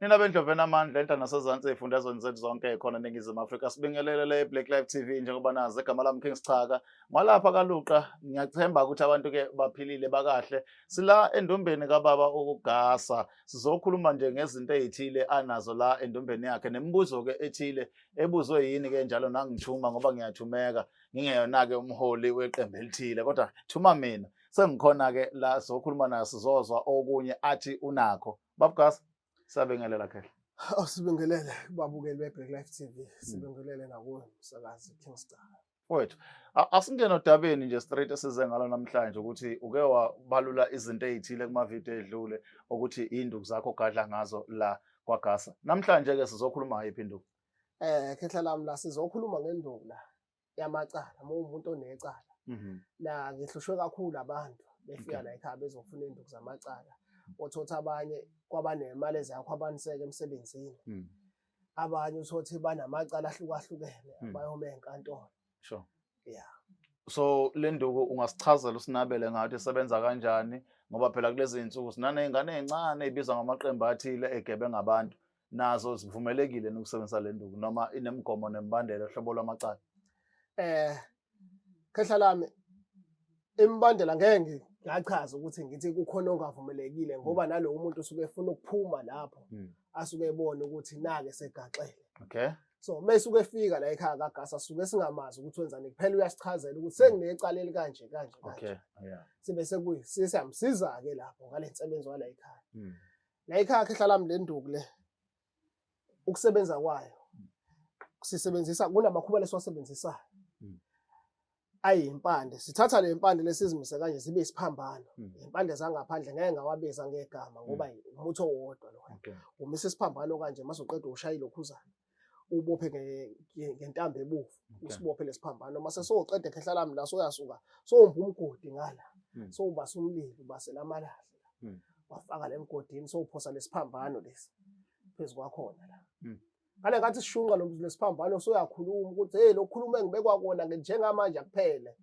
Nina bendloveni amandla enta nasezantsi ey'fundazweni zethu zonke ey'khona eNingizimu Afrika sibingelele le Black Live TV njengoba nazi igama lami King Sichaka. Ngwalapha kaLuqa ngiyathemba ukuthi abantu-ke baphilile bakahle. Sila endombeni kababa uGasa sizokhuluma nje ngezinto ey'thile anazo la endombeni yakhe nemibuzo-ke ethile ebuzwe yini-ke njalo nangithuma ngoba ngiyathumeka ngingeyona-ke umholi weqembu elithile kodwa thuma mina sengikhona-ke la sizokhuluma naye sizozwa okunye athi unakho. Baba Gasa. Sabingelela khe. Sibingelele kubabukeli be-Black Life TV. Sibingelele nakuwe msakazi King Sichaka. Wethu asingene odabeni nje straight esize ngalo namhlanje ukuthi uke wabalula izinto ezithile kumavidiyo edlule ukuthi induku zakho ogadla ngazo la kwaGasa. Namhlanje ke sizokhuluma ngayiphi induku? Khehla lami la sizokhuluma ngenduku la yamacala, umuntu onecala. La ngihlushwe kakhulu abantu befika la ekhaya bezofuna induku zamacala. Uthothi abanye kwabanemali ezakho abaniseke emsebenzini. Abanye uthothi banamacala ahlukahlukene abayoma enkantolo. Sure. Yeah. So le nduku ungasichazela usinabele ngathi isebenza kanjani ngoba phela kulezi insuku sinanezingane ezincane ezibizwa ngamaqembu athile egebe ngabantu nazo zivumelekile nokusebenzisa le nduku noma inemigomo nemibandela ehlobo lwamacala. Khehla lami imbandela ngeke ngachaza ukuthi ngithi kukhona ongavumelekile ngoba nalowo muntu usuke efuna ukuphuma lapho asuke ebona ukuthi nake segaxele. Okay. So mesuke efika la ekhaya kaGasa suke singamazi ukuthi wenzani kuphela uyasichazela ukuthi senginecala elikanje kanje kanje. Okay. Yeah. Sibe siyamsiza ke lapho ngale nsebenzo wala ekhaya. La ekhaya khehla lami le nduku le ukusebenza kwayo sisebenzisa kunamakhuba lesiwasebenzisayo. Ayimpande sithatha le mpande lesizimise kanje zibe isiphambano. Impande zangaphandle ngeke ngawabiza ngegama ngoba umuthi owodwa lo. Umisa isiphambano kanje masoqeda ushaya lokhuzana. Ubophe ngentambo ebufu usibophe lesiphambano mase soqeda khehla lami la soyasuka somba umgodi ngala. Sobasa umlilo basela amalahle. Wafaka lemgodini sophosa lesiphambano lesi phezulu kwakhona la. Ngale ngathi sishunqa lesiphambano soyakhuluma ukuthi hey lokukhuluma engibekwa kona njengamanje akuphele.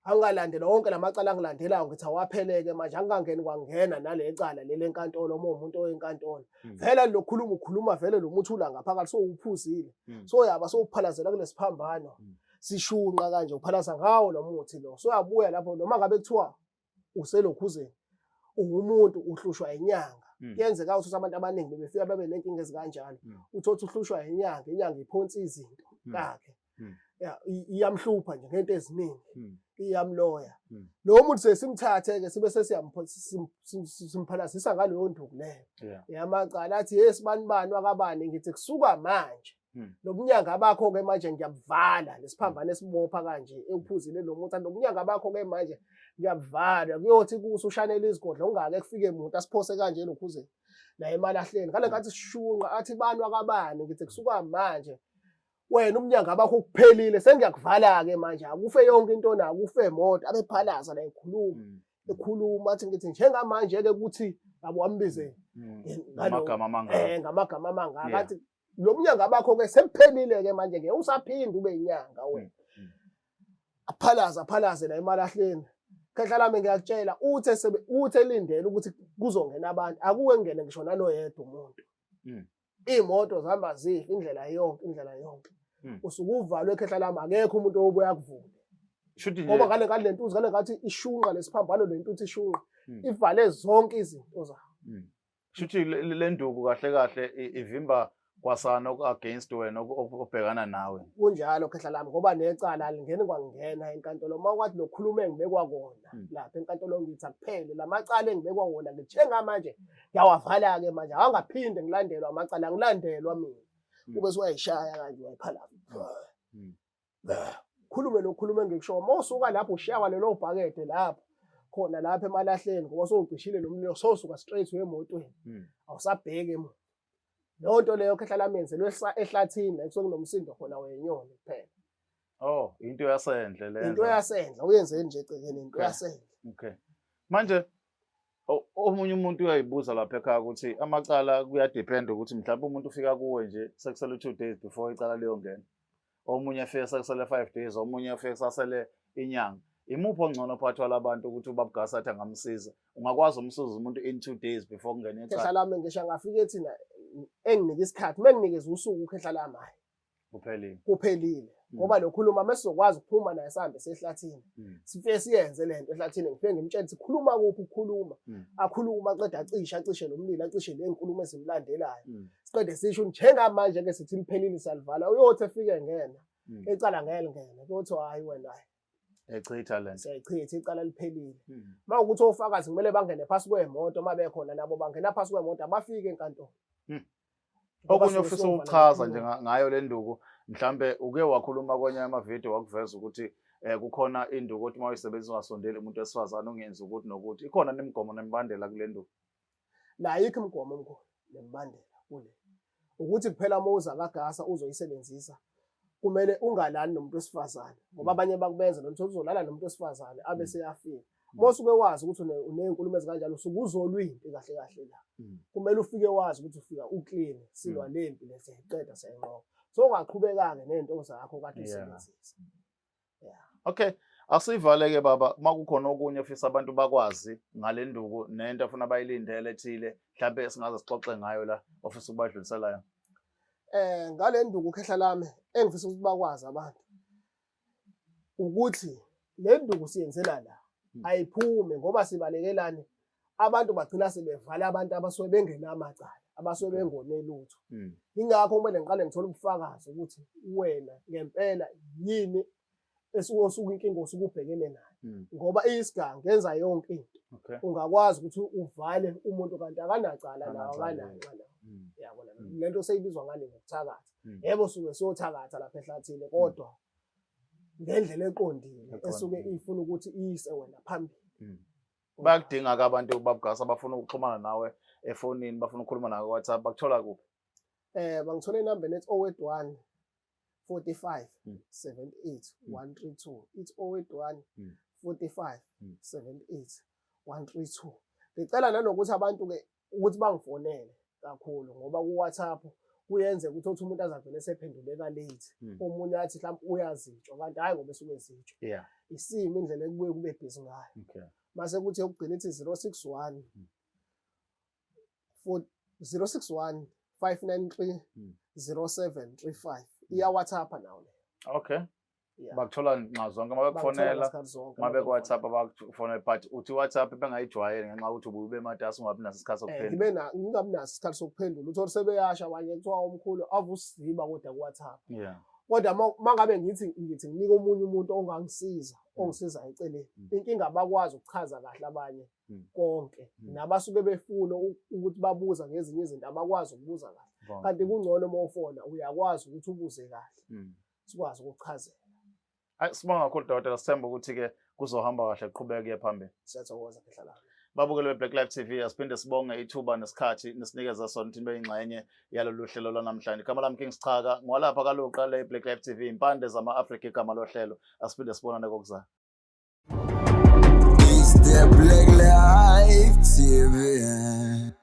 Angalandela wonke lamacala angilandelayo ngithi awapheleke manje angangeni kwangena nale ecala lele enkantolo umuntu oyenkantolo. Vele lokukhuluma ukhuluma vele lo muthi ula ngaphakathi sowuphuzile. Soyaba sowuphalazela kulesiphambano. Sishunqa kanje uphalaza ngawo lo muthi lo. Soyabuya lapho noma ngabe kuthiwa uselokhuzeni. Umuntu uhlushwa inyanga. Kuyenzeka ukuthi abantu abaningi befika babe nenkinga ezikanjalo. Uthothi uhlushwa inyanga iphonsa izinto kakhe. Iyamhlupha nje ngento eziningi. Iyamloya. Lo muntu sesimthathe ke sibe simphalazisa ngaleyo nduku leyo. Yamacala athi yesibani wakabani ngithi kusuka manje. Lobunyanga bakho ke manje ngiyabuvala lesiphambano esibopha kanje ephuzile lo muntu lobunyanga bakho ke manje ngiyabuvala kuyothi kusushanela izigodlo ungake kufike umuntu asiphose kanje lokhuzeni la emalahleni ngale ngathi sishunqa athi bani wakabani ngithi kusuka manje wena umnyanga bakho kuphelile sengiyakuvala ke manje akufe yonke into na akufe imoto abephalaza la ekhuluma athi ngithi njengamanje ke ukuthi yabo ambize ngamagama amangaka ngamagama amangaka athi lo mnyanga bakho ke sekuphelile ke manje ke usaphinda ube inyanga wena. Aphalaze la emalahleni. Khehla lami ngiyakutshela uthe elindele ukuthi kuzongena abantu akuwe ngene ngisho nanoyedwa umuntu. Imoto zihamba zifa indlela yonke. Usuke uvalwe khehla lami akekho umuntu obuya kuvula. Shuthi ngoba ngale ntuzi ngale ngathi ishunqa lesiphambano lentuthu ishunqa ivale zonke izinto zayo. Shuthi le nduku kahle ivimba kwasana against wena obhekana nawe. Kunjalo khehla lami ngoba necala alingeni kwangena enkantolo mawukathi lokhuluma engibekwa kona lapha enkantolo ngithi akuphele lamacala engibekwa wona njengamanje ngiyawavala ke manje angaphinde ngilandelwa amacala ngilandelwa mina kube soyayishaya kanje wayiphalaza. Khulume ngikusho mawusuka lapho ushiyawa lelo bhakede lapho khona lapha emalahleni ngoba sowugcishile nomlilo sosuka straight emotweni awusabheke emuva. Lo nto leyo khehla lami yenzelwe ehlathini la kunomsindo khona wenyoni kuphela. Oh, into yasendle leyo. Into yasendle uyenzeni nje ecekeni into yasendle. Okay. Manje omunye umuntu uyayibuza lapha ekhaya ukuthi amacala kuyadepend ukuthi mhlawumbe umuntu ufika kuwe nje sekusele 2 days before icala liyongena. Omunye afika sekusele 5 days, omunye afika sasele inyanga. imuphi ongcono phakathi kwalabantu ukuthi ubaba uGasa athi angamsiza? Ungakwazi umsiza umuntu in 2 days before kungene Khehla ecala lami ngisho angafika ethina enginike isikhathi menginikeza usuku ukhehla lami hayi kuphelile. kuphelile ngoba lokhuluma mesizokwazi ukuphuma naye sihambe sehlathini sifike siyenze lento ehlathini ngifike ngimtshela ukuthi khuluma kuphi ukukhuluma akhuluma aqeda acishe nomlilo acishe lezinkulumo ezimlandelayo siqede sisho njengamanje ke sithi liphelile salivala uyothi efike ngena ecala ngeke lingene kuthi hayi wena hayi Echitha lento. siyayichitha icala liphelile mawukuthi ofakazi kumele bangene phasi kwemoto mabekhona nabo bangena phasi kwemoto abafike enkantolo Okunye ofisa ukuchaza nje ngayo le nduku mhlambe uke wakhuluma kwenye amavideo wakuveza ukuthi kukhona induku othi mawuyisebenzisa ungasondeli umuntu wesifazane ungenzi ukuthi nokuthi ikhona nemigomo nemibandela kule nduku. La yikho imigomo omkhulu nemibandela kule ukuthi kuphela mawuza kaGasa uzoyisebenzisa kumele ungalali nomuntu wesifazane ngoba abanye bakubenza notho uzolala nomuntu wesifazane abe seyafika mosuke wazi ukuthi unezinkulumo ezikanjalo usukuzolwimpi kahle kahle la kumele ufike wazi ukuthi ufika uclean silwa lempi lesiqeda sayinqoba so ungaqhubeka ke nento zakho kade usebenzisa Okay, asivaleke baba makukhona okunye ofisa abantu bakwazi ngale nduku nento afuna bayilindele ethile mhlawumbe singaze sixoxe ngayo la ofisa ukubadluliselayo. Ngale nduku khehla lami engifisa ukuthi bakwazi abantu ukuthi le nduku siyenzela la ayiphume ngoba sibalekelane abantu bagcina sebevala abantu abasuke bengenamacala abasuke bengonelutho ingakho kumele ngiqale ngithola ubufakazi ukuthi wena ngempela yini esuke inkinga osukubhekene nayo ngoba isigange enza yonke into ungakwazi ukuthi uvale umuntu kanti akanacala nawo akanacala yabona lento seyibizwa ngani ngokuthakatha yebo suke sothakatha lapha ehlathini kodwa ngendlela eqondile esuke ifuna ukuthi iyise wena phambili. Bayakudinga ke abantu ubaba uGasa abafuna ukuxhumana nawe efonini bafuna ukukhuluma nawe WhatsApp bakuthola kuphi? Bangithola inamba nethi 081 45 78 132 it's 081 45 78 132. Ngicela nanokuthi abantu ke ukuthi bangifonele kakhulu ngoba ku WhatsApp kuyenze ukuthi uthi umuntu azagcina esephenduleka late omunye athi mhlawumbe uyazitsho kanti hayi ngoba esuke ezitsho isimo indlela ekubuye kube busy ngayo mase kuthi ukugcina ithi 061 061 593 0735 iya WhatsApp nawo le. Okay. Bakuthola nxa zonke mabekufonela mabe ku WhatsApp abakufonela but uthi WhatsApp bengayijwayeli ngenxa ukuthi ubube ematasa ungabi naso isikhathi sokuphendula. Ngingabi naso isikhathi sokuphendula uthi sebeyasha abanye kuthiwa omkhulu avusiziba kodwa ku WhatsApp. Kodwa mangabe ngithi nginika omunye umuntu ongangisiza ongisiza eceleni inkinga abakwazi ukuchaza kahle abanye konke nabasuke befuna ukuthi babuza ngezinye izinto abakwazi ukubuza kahle kanti kungcono mawufona uyakwazi ukuthi ubuze kahle sikwazi ukuchazela. Sibonga kakhulu Dr. Sithemba ukuthi ke kuzohamba kahle kuqhubeka kuye phambili. Siyathokoza khehla lami. Babukele beBlack Life TV asiphinde sibonge ithuba nesikhathi nisinikeza sona ukuthi nibe ingxenye yalolu hlelo lwanamhlanje. Igama lami King Sichaka ngwalapha kaloqala eBlack Life TV impande zama-Afrika igama lohlelo asiphinde sibonane kokuzayo. It's the Black Life TV.